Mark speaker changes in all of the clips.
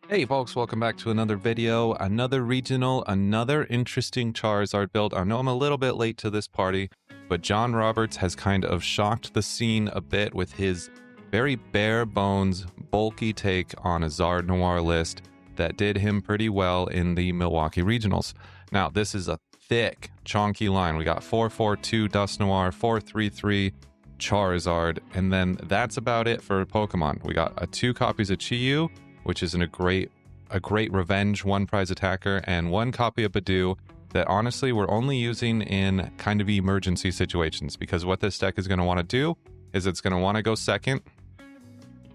Speaker 1: Hey folks, welcome back to another video, another regional, another interesting Charizard build. I know I'm a little bit late to this party, but John Roberts has kind of shocked the scene a bit with his very bare bones, bulky take on a Gardevoir list that did him pretty well in the Milwaukie regionals. Now, this is a thick, chonky line. We got 442 Dusknoir, 433 Charizard, and then that's about it for Pokemon. We got 2 copies of Chi-Yu, which is a great revenge one prize attacker, and 1 copy of Budew that honestly we're only using in kind of emergency situations, because what this deck is going to want to do is it's going to want to go second.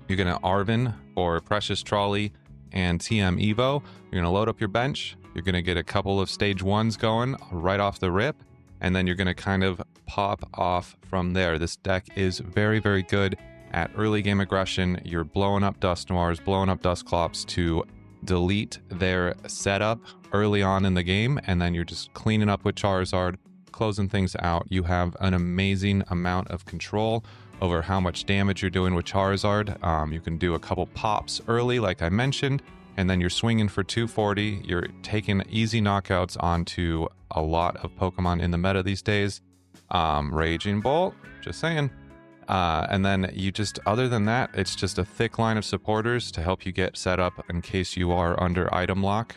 Speaker 1: You're going to Arven or Precious Trolley and TM Evo. You're going to load up your bench. You're going to get a couple of stage 1s going right off the rip, and then you're going to kind of pop off from there. This deck is very, very good at early game aggression. You're blowing up Dusknoirs, blowing up Dusclops to delete their setup early on in the game, and then you're just cleaning up with Charizard, closing things out. You have an amazing amount of control over how much damage you're doing with Charizard. You can do a couple pops early, like I mentioned, and then you're swinging for 240. You're taking easy knockouts onto a lot of Pokemon in the meta these days. Raging Bolt, just saying. And then you just, other than that, it's just a thick line of supporters to help you get set up in case you are under item lock.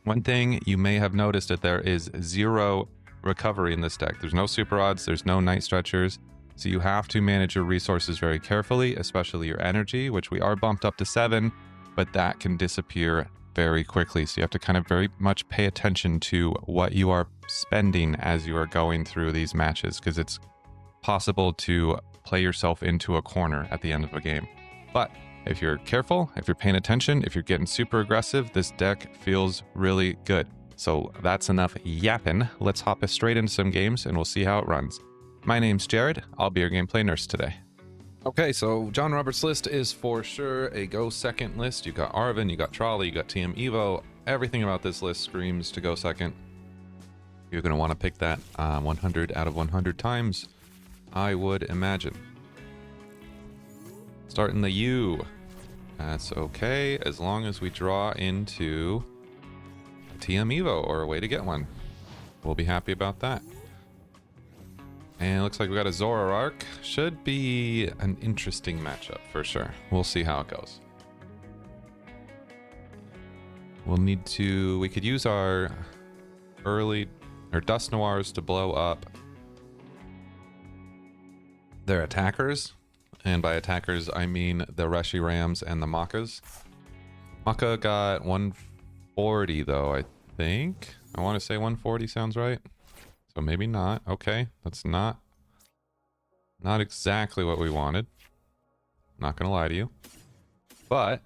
Speaker 1: One thing you may have noticed that there is 0 recovery in this deck. There's no super odds, there's no night stretchers, so you have to manage your resources very carefully, especially your energy, which we are bumped up to 7, but that can disappear very quickly. So you have to kind of very much pay attention to what you are spending as you are going through these matches, because it's possible to play yourself into a corner at the end of a game. But if you're careful, if you're paying attention, if you're getting super aggressive, this deck feels really good. So that's enough yapping. Let's hop straight into some games and we'll see how it runs. My name's Jared. I'll be your gameplay nurse today. Okay, so John Roberts' list is for sure a go second list. You got Arven, you got Trolley, you got TM Evo. Everything about this list screams to go second. You're going to want to pick that 100 out of 100 times, I would imagine. Starting the U. That's okay, as long as we draw into a TM Evo or a way to get one. We'll be happy about that. And it looks like we got a Zoroark. Should be an interesting matchup for sure. We'll see how it goes. We'll need to, we could use our early, or Dusknoirs to blow up their attackers, and by attackers I mean the Reshirams and the Makas. Maka got 140 though, I think. I want to say 140 sounds right. So maybe not. Okay, that's not exactly what we wanted. Not gonna lie to you. But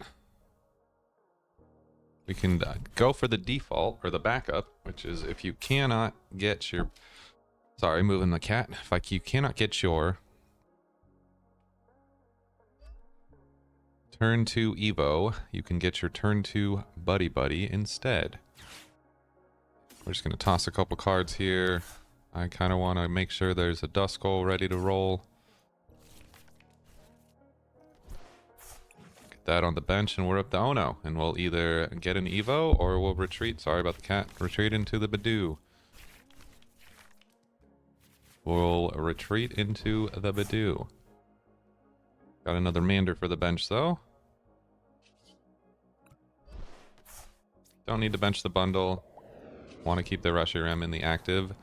Speaker 1: we can go for the default, or the backup, which is if you cannot get your... Sorry, moving the cat. If you cannot get your turn 2 Evo, you can get your turn 2 Buddy-Buddy instead. We're just going to toss a couple cards here. I kind of want to make sure there's a Duskull ready to roll. Get that on the bench and we're up to Iono. And we'll either get an Evo or we'll retreat. Sorry about the cat. Retreat into the Budew. We'll retreat into the Budew. Got another Mander for the bench though. Don't need to bench the bundle. Want to keep the Reshiram in the active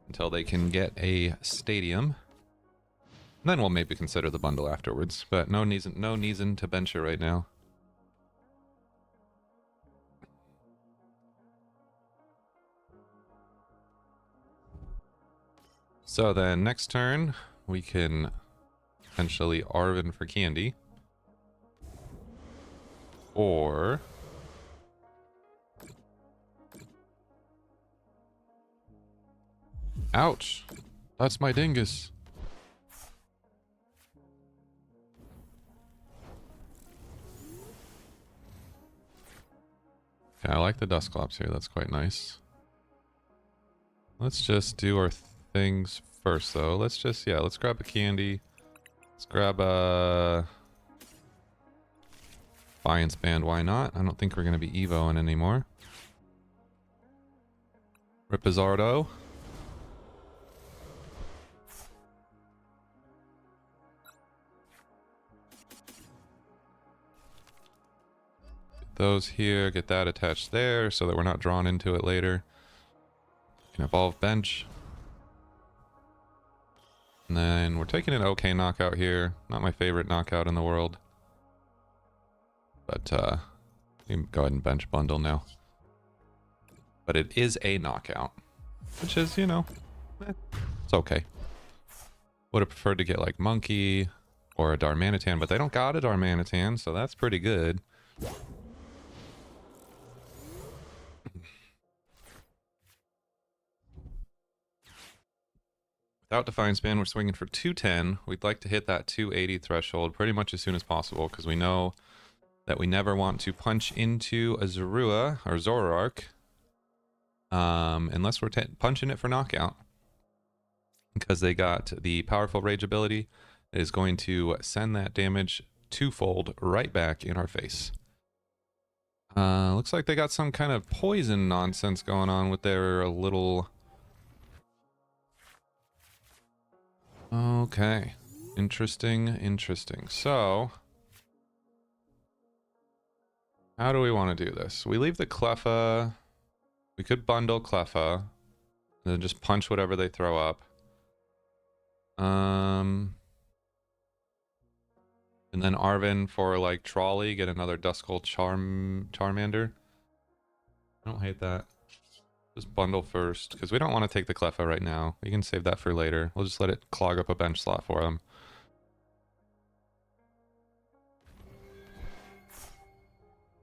Speaker 1: until they can get a stadium. And then we'll maybe consider the bundle afterwards, but no reason to bench it right now. So then next turn we can potentially Arven for candy, or ouch, that's my dingus. Okay, I like the Dusclops here, that's quite nice. Let's just do our things first though. Let's grab a candy. Let's grab a Defiance Band, why not? I don't think we're going to be Evoing anymore. Ripazardo. Get those here, get that attached there so that we're not drawn into it later. Can evolve bench. And then we're taking an okay knockout here. Not my favorite knockout in the world. But you can go ahead and bench bundle now. But it is a knockout. Which is, you know, it's okay. Would have preferred to get like Monkey or a Darmanitan, but they don't got a Darmanitan, so that's pretty good. Without Defiance Band, we're swinging for 210. We'd like to hit that 280 threshold pretty much as soon as possible because we know that we never want to punch into a Zorua or Zoroark unless we're punching it for knockout. Because they got the powerful Rage ability that is going to send that damage twofold right back in our face. Looks like they got some kind of poison nonsense going on with their little... Okay. Interesting, interesting. So... how do we want to do this? We leave the Cleffa. We could bundle Cleffa. And then just punch whatever they throw up. And then Arven for like Trolley, get another Duskull Charmander. I don't hate that. Just bundle first, because we don't want to take the Cleffa right now. We can save that for later. We'll just let it clog up a bench slot for them.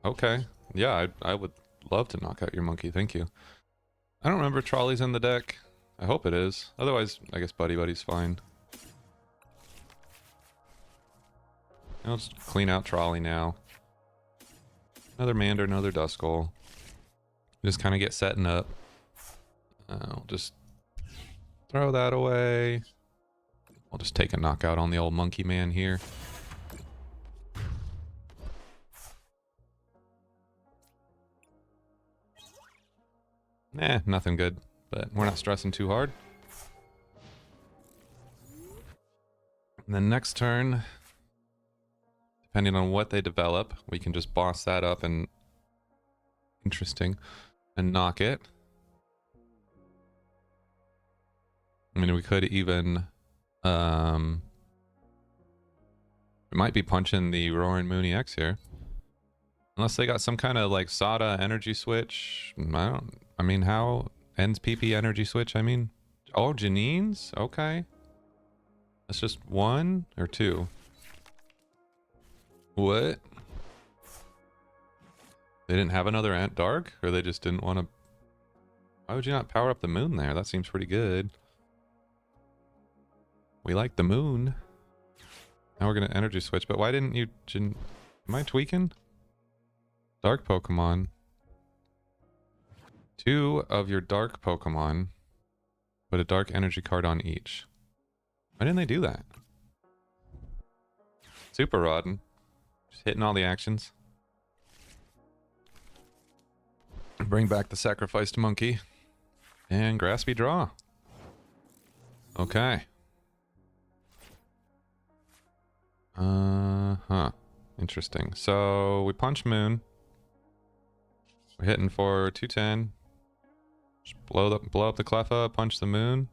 Speaker 1: Okay. Yeah, I would love to knock out your monkey. Thank you. I don't remember Trolley's in the deck. I hope it is. Otherwise, I guess Buddy-Buddy's fine. I'll just clean out Trolley now. Another Mander, another Duskull. Just kind of get setting up. I'll just throw that away. I'll just take a knockout on the old monkey man here. Nah, nothing good, but we're not stressing too hard. And then next turn, depending on what they develop, we can just boss that up and interesting and knock it. I mean, we could even we might be punching the Roaring Mooney X here. Unless they got some kind of like Sada energy switch. I mean, how ends PP energy switch? I mean, oh, Janine's? Okay. That's just one or two. What? They didn't have another Ant Dark? Or they just didn't want to... Why would you not power up the moon there? That seems pretty good. We like the moon. Now we're going to energy switch, but why didn't you... Am I tweaking? Dark Pokemon. 2 of your dark Pokemon. Put a dark energy card on each. Why didn't they do that? Super Roddin. Just hitting all the actions. Bring back the sacrificed monkey. And Graspy draw. Okay. Interesting. So we punch Moon. We're hitting for 210. Just blow up the Cleffa, punch the Moon.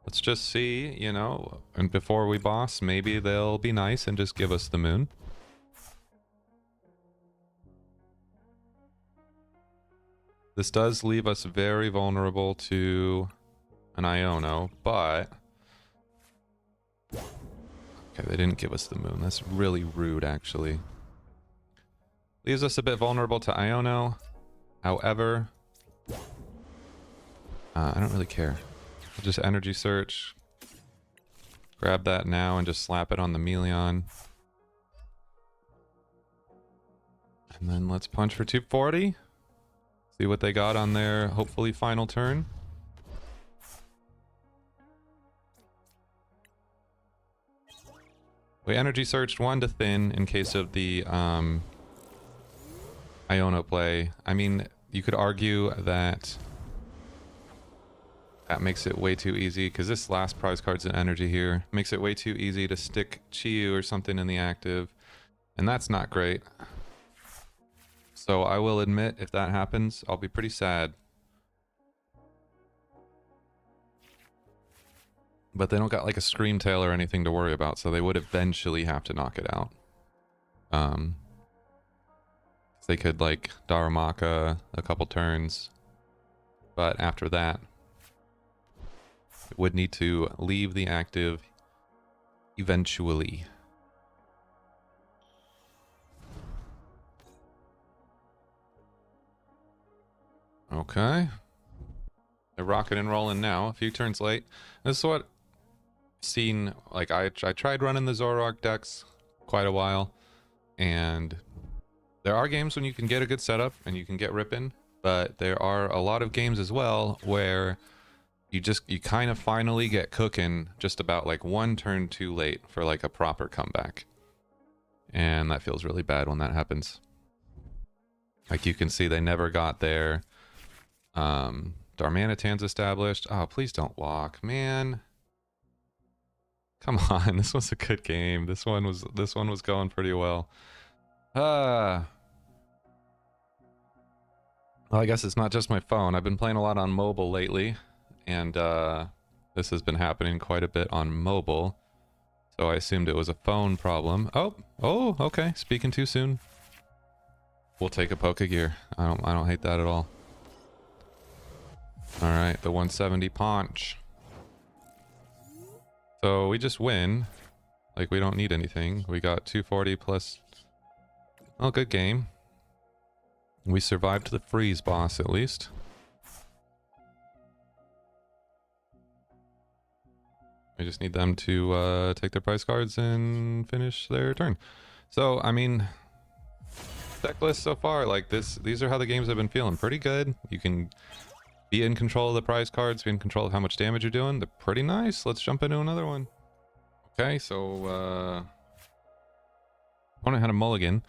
Speaker 1: Let's just see, you know, and before we boss, maybe they'll be nice and just give us the Moon. This does leave us very vulnerable to an Iono, but... Okay, they didn't give us the Moon. That's really rude, actually. Leaves us a bit vulnerable to Iono. However... I don't really care. I'll just energy search. Grab that now and just slap it on the Meleon. And then let's punch for 240. See what they got on their hopefully final turn. We energy searched one to thin in case of the Iono play. I mean, you could argue that that makes it way too easy, because this last prize card's an energy here. Makes it way too easy to stick Chiyu or something in the active, and that's not great. So I will admit, if that happens, I'll be pretty sad. But they don't got like a Scream Tail or anything to worry about, so they would eventually have to knock it out. They could like Darumaka a couple turns, but after that, it would need to leave the active eventually. Okay. They're rocking and rolling now, a few turns late. This is what I've seen, like I tried running the Zoroark decks quite a while, and there are games when you can get a good setup and you can get ripping, but there are a lot of games as well where you kind of finally get cooking just about like one turn too late for like a proper comeback. And that feels really bad when that happens. Like you can see they never got their Darmanitan's established. Oh, please don't walk, man. Come on, this was a good game. This one was going pretty well. Well, I guess it's not just my phone. I've been playing a lot on mobile lately, and this has been happening quite a bit on mobile. So I assumed it was a phone problem. Oh, okay. Speaking too soon. We'll take a Pokégear. I don't hate that at all. All right, the 170 Punch. So we just win. Like, we don't need anything. We got 240 plus... Oh, good game. We survived the freeze boss, at least. We just need them to take their prize cards and finish their turn. So, I mean... Deck list so far, like these are how the games have been feeling. Pretty good. You can be in control of the prize cards, be in control of how much damage you're doing. They're pretty nice. Let's jump into another one. Okay, so opponent had a mulligan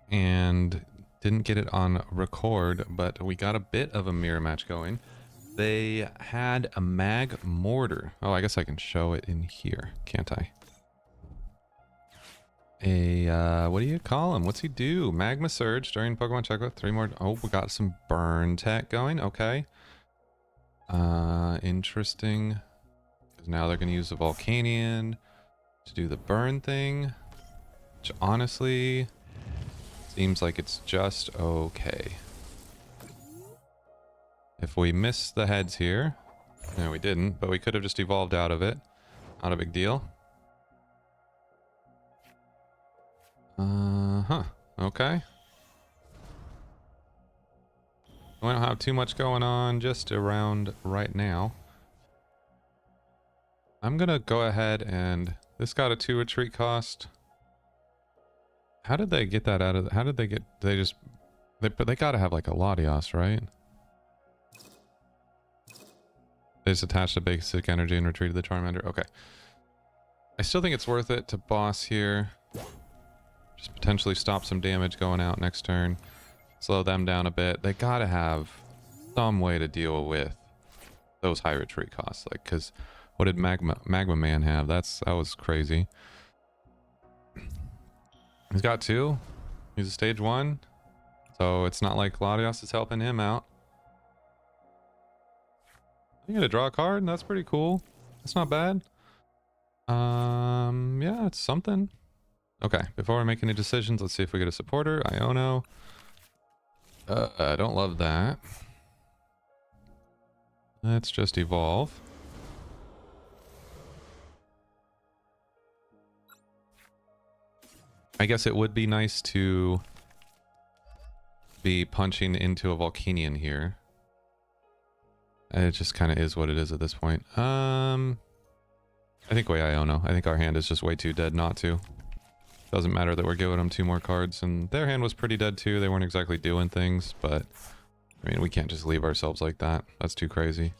Speaker 1: and didn't get it on record, but we got a bit of a mirror match going. They had a mag mortar. Oh, I guess I can show it in here, can't I? What do you call him? What's he do? Magma Surge during Pokemon Checklist. 3 more. Oh, we got some burn tech going. Okay. Interesting. Because now they're going to use the Volcanion to do the burn thing. Which honestly seems like it's just okay. If we miss the heads here. No, we didn't, but we could have just evolved out of it. Not a big deal. Okay. We don't have too much going on just around right now. I'm gonna go ahead and... This got a 2 retreat cost. How did they get that out of... How did they get... They just... They gotta have like a Latios, right? They just attached a basic energy and retreated the Charmander. Okay. I still think it's worth it to boss here. Just potentially stop some damage going out next turn. Slow them down a bit. They gotta have some way to deal with those high retreat costs. Like, because what did Magma Man have? That was crazy. He's got 2. He's a stage 1. So it's not like Latios is helping him out. You gotta draw a card. That's pretty cool. That's not bad. Yeah, it's something. Okay, before we make any decisions, let's see if we get a supporter. Iono. I don't love that. Let's just evolve. I guess it would be nice to be punching into a Volcanion here. It just kind of is what it is at this point. I think we Iono. I think our hand is just way too dead not to. Doesn't matter that we're giving them 2 more cards, and their hand was pretty dead too. They weren't exactly doing things, but I mean, we can't just leave ourselves like that. That's too crazy.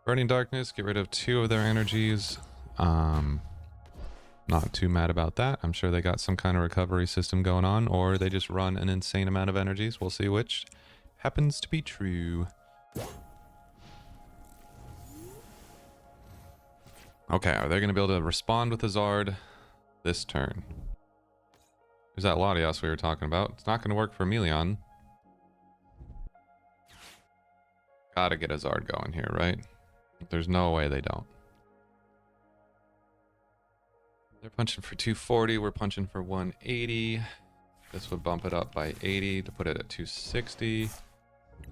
Speaker 1: Burning Darkness, get rid of 2 of their energies. Not too mad about that. I'm sure they got some kind of recovery system going on, or they just run an insane amount of energies. We'll see which happens to be true. Okay, are they going to be able to respond with a Zard this turn? Who's that Latios we were talking about? It's not going to work for Emilion. Gotta get a Zard going here, right? There's no way they don't. They're punching for 240. We're punching for 180. This would bump it up by 80 to put it at 260.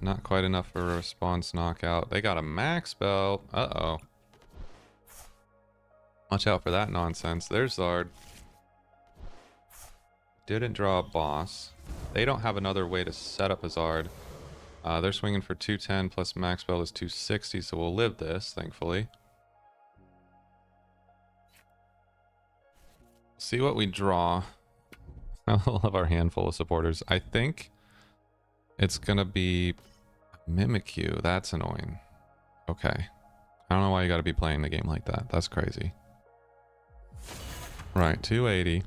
Speaker 1: Not quite enough for a response knockout. They got a max belt. Uh-oh. Watch out for that nonsense. There's Zard. Didn't draw a boss. They don't have another way to set up a Zard. They're swinging for 210 plus max belt is 260, so we'll live this, thankfully. See what we draw. I love our handful of supporters. I think it's gonna be Mimikyu. That's annoying. Okay. I don't know why you gotta be playing the game like that. That's crazy. Right, 280.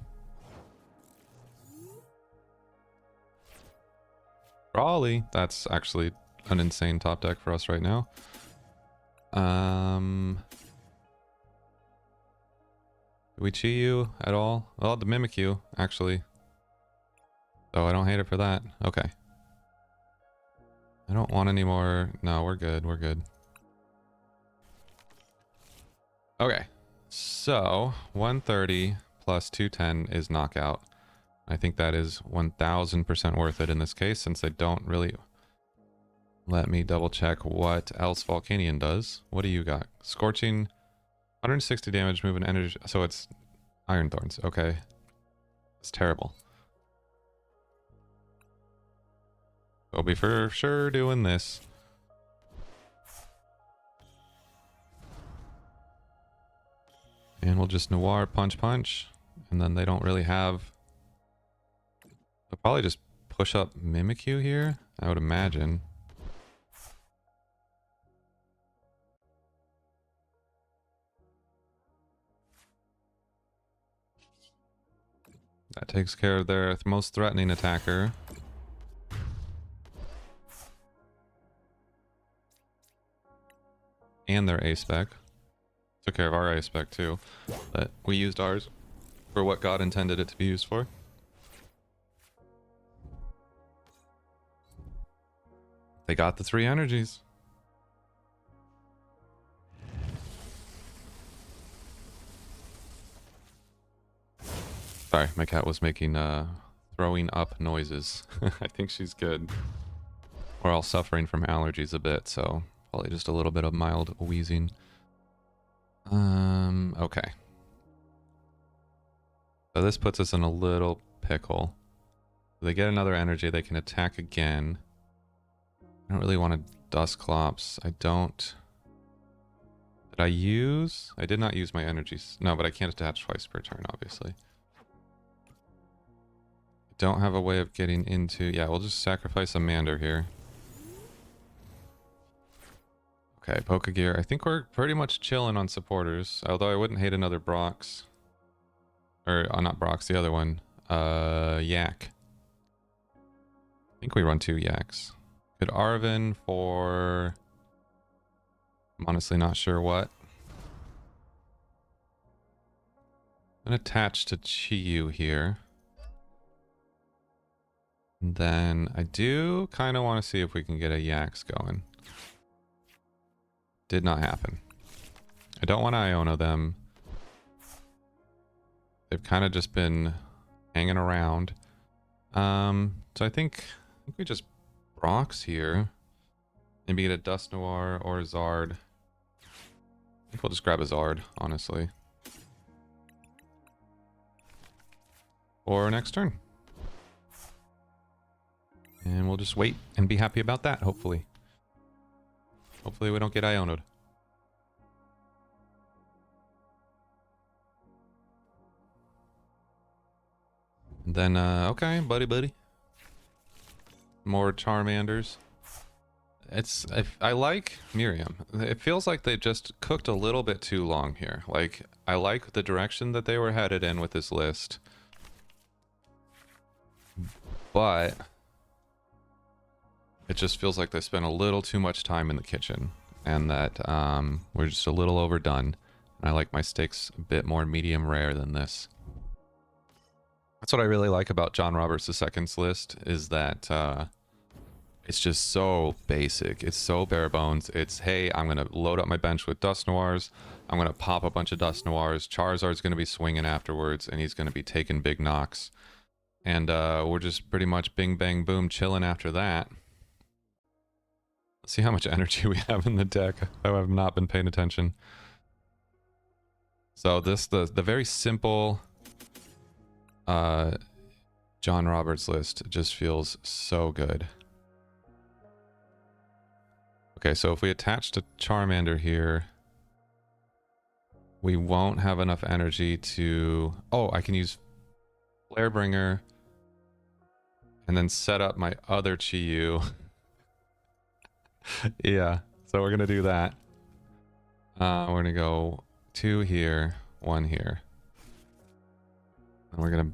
Speaker 1: Trolley. That's actually an insane top deck for us right now. Do we chi you at all? Well, the Mimikyu, actually. So I don't hate it for that. Okay. I don't want any more. No, we're good. We're good. Okay. So 130 plus 210 is knockout. I think that is 1000% worth it in this case, since they don't really let me double check what else Volcanion does. What do you got? Scorching, 160 damage, moving energy. So it's Iron Thorns. Okay. It's terrible. We'll be for sure doing this. And we'll just Noir punch punch. And then they don't really have... They'll probably just push up Mimikyu here, I would imagine. That takes care of their most threatening attacker. And their A-Spec. Took care of our A-Spec too. But we used ours for what God intended it to be used for. They got the 3 energies. Sorry, my cat was making throwing up noises. I think she's good. We're all suffering from allergies a bit, so probably just a little bit of mild wheezing. Okay. So this puts us in a little pickle. If they get another energy, they can attack again. I don't really want a Dusclops. I don't... Did I use? I did not use my energies. No, but I can't attach twice per turn, obviously. Don't have a way of getting into... Yeah, we'll just sacrifice a Mander here. Okay, Pokégear. I think we're pretty much chilling on supporters. Although I wouldn't hate another Brox. Or, not Brox, the other one. Jacq. I think we run 2 Jacks. Good Arven for... I'm honestly not sure what. I'm going to attach to Chi-Yu here. And then I do kind of want to see if we can get a Jacq going. Did not happen. I don't want to Iono them. They've kind of just been hanging around. So I think we just Brox here. Maybe get a Dusknoir or a Zard. I think we'll just grab a Zard, honestly. Or next turn. And we'll just wait and be happy about that, hopefully. Hopefully we don't get Iono'd. And then, okay, buddy. More Charmanders. I like Miriam. It feels like they just cooked a little bit too long here. Like, I like the direction that they were headed in with this list, but it just feels like they spent a little too much time in the kitchen, and that we're just a little overdone. And I like my steaks a bit more medium rare than this. That's what I really like about John Roberts II's list, is that it's just so basic. It's so bare bones. It's, hey, I'm going to load up my bench with Dusknoirs. I'm going to pop a bunch of Dusknoirs. Charizard's going to be swinging afterwards, and he's going to be taking big knocks. And we're just pretty much bing, bang, boom, chilling after that. Let's see how much energy we have in the deck. I have not been paying attention. So this, the very simple John Roberts list just feels so good. Okay, so if we attach to Charmander here, we won't have enough energy to... Oh, I can use Flarebringer and then set up my other Chi-Yu. Yeah, so we're going to do that. We're going to go 2 here, 1 here. And we're going to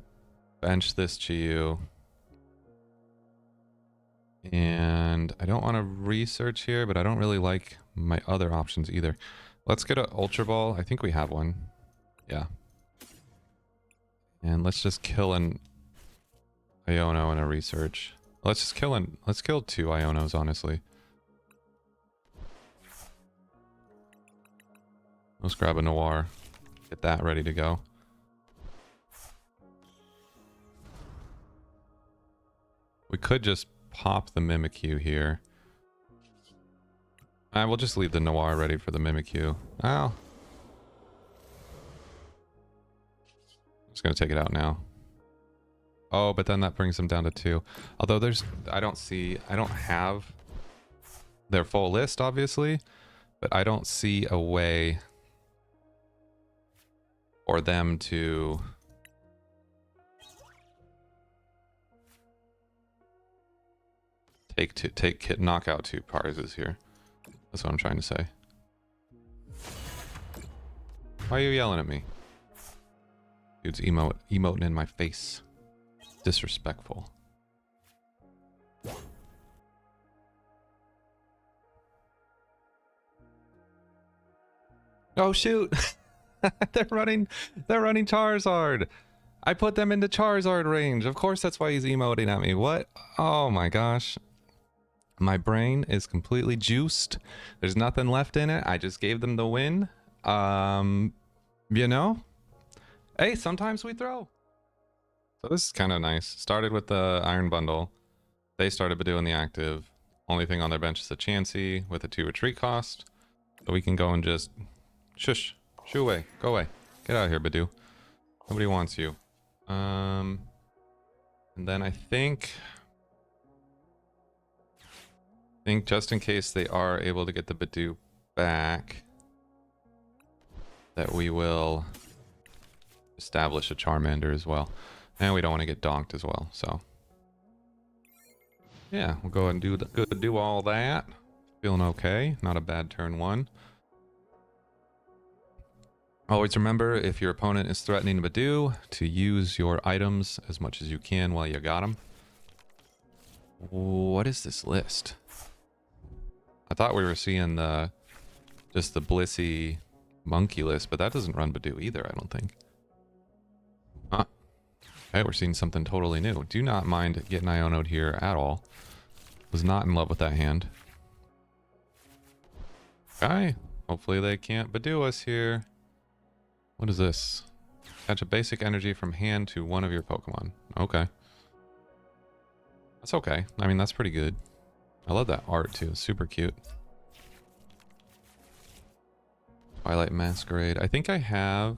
Speaker 1: bench this Chi-Yu. And I don't want to research here, but I don't really like my other options either. Let's get an Ultra Ball. I think we have one. Yeah. And let's just kill an Iono and a research. Let's just kill let's kill 2 Ionos, honestly. Let's grab a Noir. Get that ready to go. We could just pop the Mimikyu here. We'll just leave the Noir ready for the Mimikyu. Oh. I'm just gonna take it out now. Oh, but then that brings them down to 2. Although there's... I don't have their full list, obviously. But I don't see a way for them to... knock out 2 Parzes here. That's what I'm trying to say. Why are you yelling at me? Dude's emoting in my face. Disrespectful. Oh shoot! They're running Charizard. I put them into Charizard range. Of course that's why he's emoting at me. What? Oh my gosh. My brain is completely juiced. There's nothing left in it. I just gave them the win. You know? Hey, sometimes we throw. So this is kind of nice. Started with the Iron Bundle. They started doing the active. Only thing on their bench is a Chansey with a 2 retreat cost. So we can go and just... Shush. Shoo away. Go away. Get out of here, Budew. Nobody wants you. And then I think just in case they are able to get the Budew back, that we will establish a Charmander as well. And we don't want to get donked as well, so. Yeah, we'll go ahead and do all that. Feeling okay. Not a bad turn 1. Always remember, if your opponent is threatening Budew, to use your items as much as you can while you got them. What is this list? I thought we were seeing just the Blissey monkey list, but that doesn't run Budew either, I don't think. Huh. Hey, we're seeing something totally new. Do not mind getting Iono'd here at all. Was not in love with that hand. Okay. Hopefully they can't Budew us here. What is this? Attach a basic energy from hand to one of your Pokemon. Okay. That's okay. I mean, that's pretty good. I love that art too. It's super cute. Twilight Masquerade. I think I have...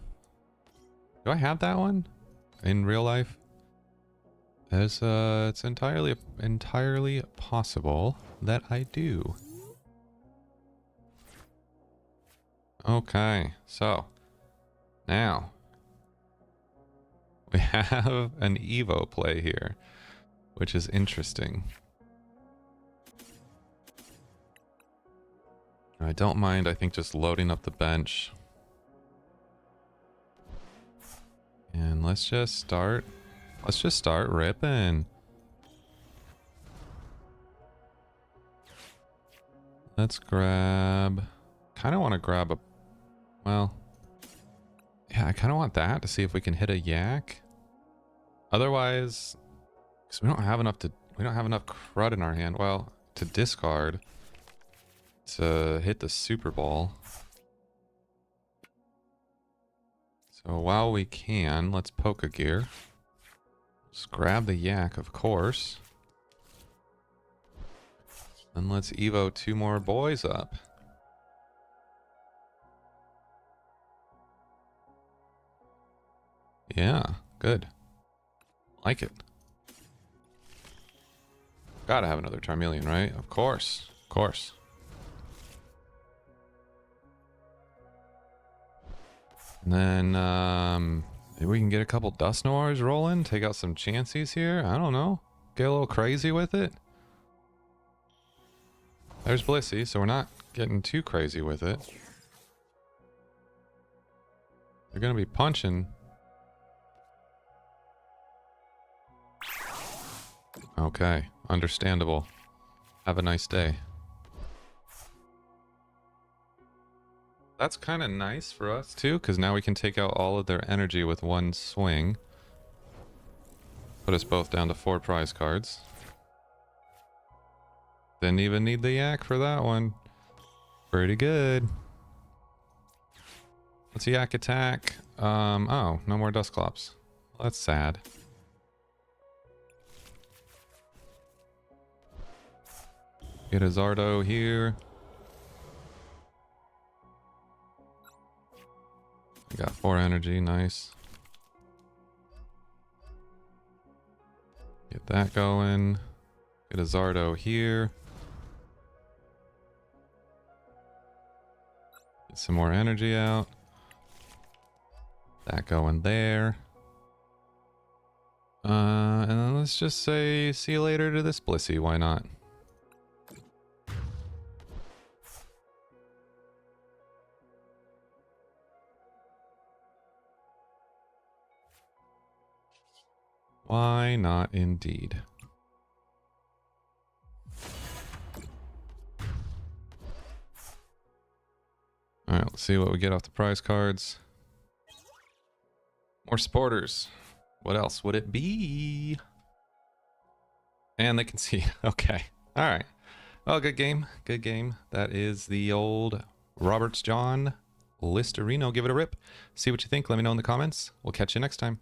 Speaker 1: Do I have that one? In real life? It's entirely possible that I do. Okay, so... Now, we have an Evo play here, which is interesting. I don't mind, I think, just loading up the bench. And let's just start ripping. Let's grab, kind of want to grab a, well, yeah, I kind of want that to see if we can hit a Jacq. Otherwise, because we don't have enough crud in our hand, well, to discard to hit the Super Ball. So while we can, let's Pokégear. Just grab the Jacq, of course. And let's Evo 2 more boys up. Yeah, good. Like it. Gotta have another Charmeleon, right? Of course. Of course. And then, maybe we can get a couple Dusknoirs rolling, take out some Chanseys here. I don't know. Get a little crazy with it. There's Blissey, so we're not getting too crazy with it. They're gonna be punching. Okay, understandable. Have a nice day. That's kind of nice for us too, because now we can take out all of their energy with one swing. Put us both down to 4 prize cards. Didn't even need the Jacq for that one. Pretty good. Let's Jacq attack. Oh, no more Dusclops. Well, that's sad. Get a Zardo here. We got 4 energy, nice. Get that going. Get a Zardo here. Get some more energy out. That going there. And then let's just say see you later to this Blissey, why not? Why not indeed? Alright, let's see what we get off the prize cards. More sporters. What else would it be? And they can see. Okay. Alright. Well, good game. Good game. That is the old Roberts John Listerino. Give it a rip. See what you think. Let me know in the comments. We'll catch you next time.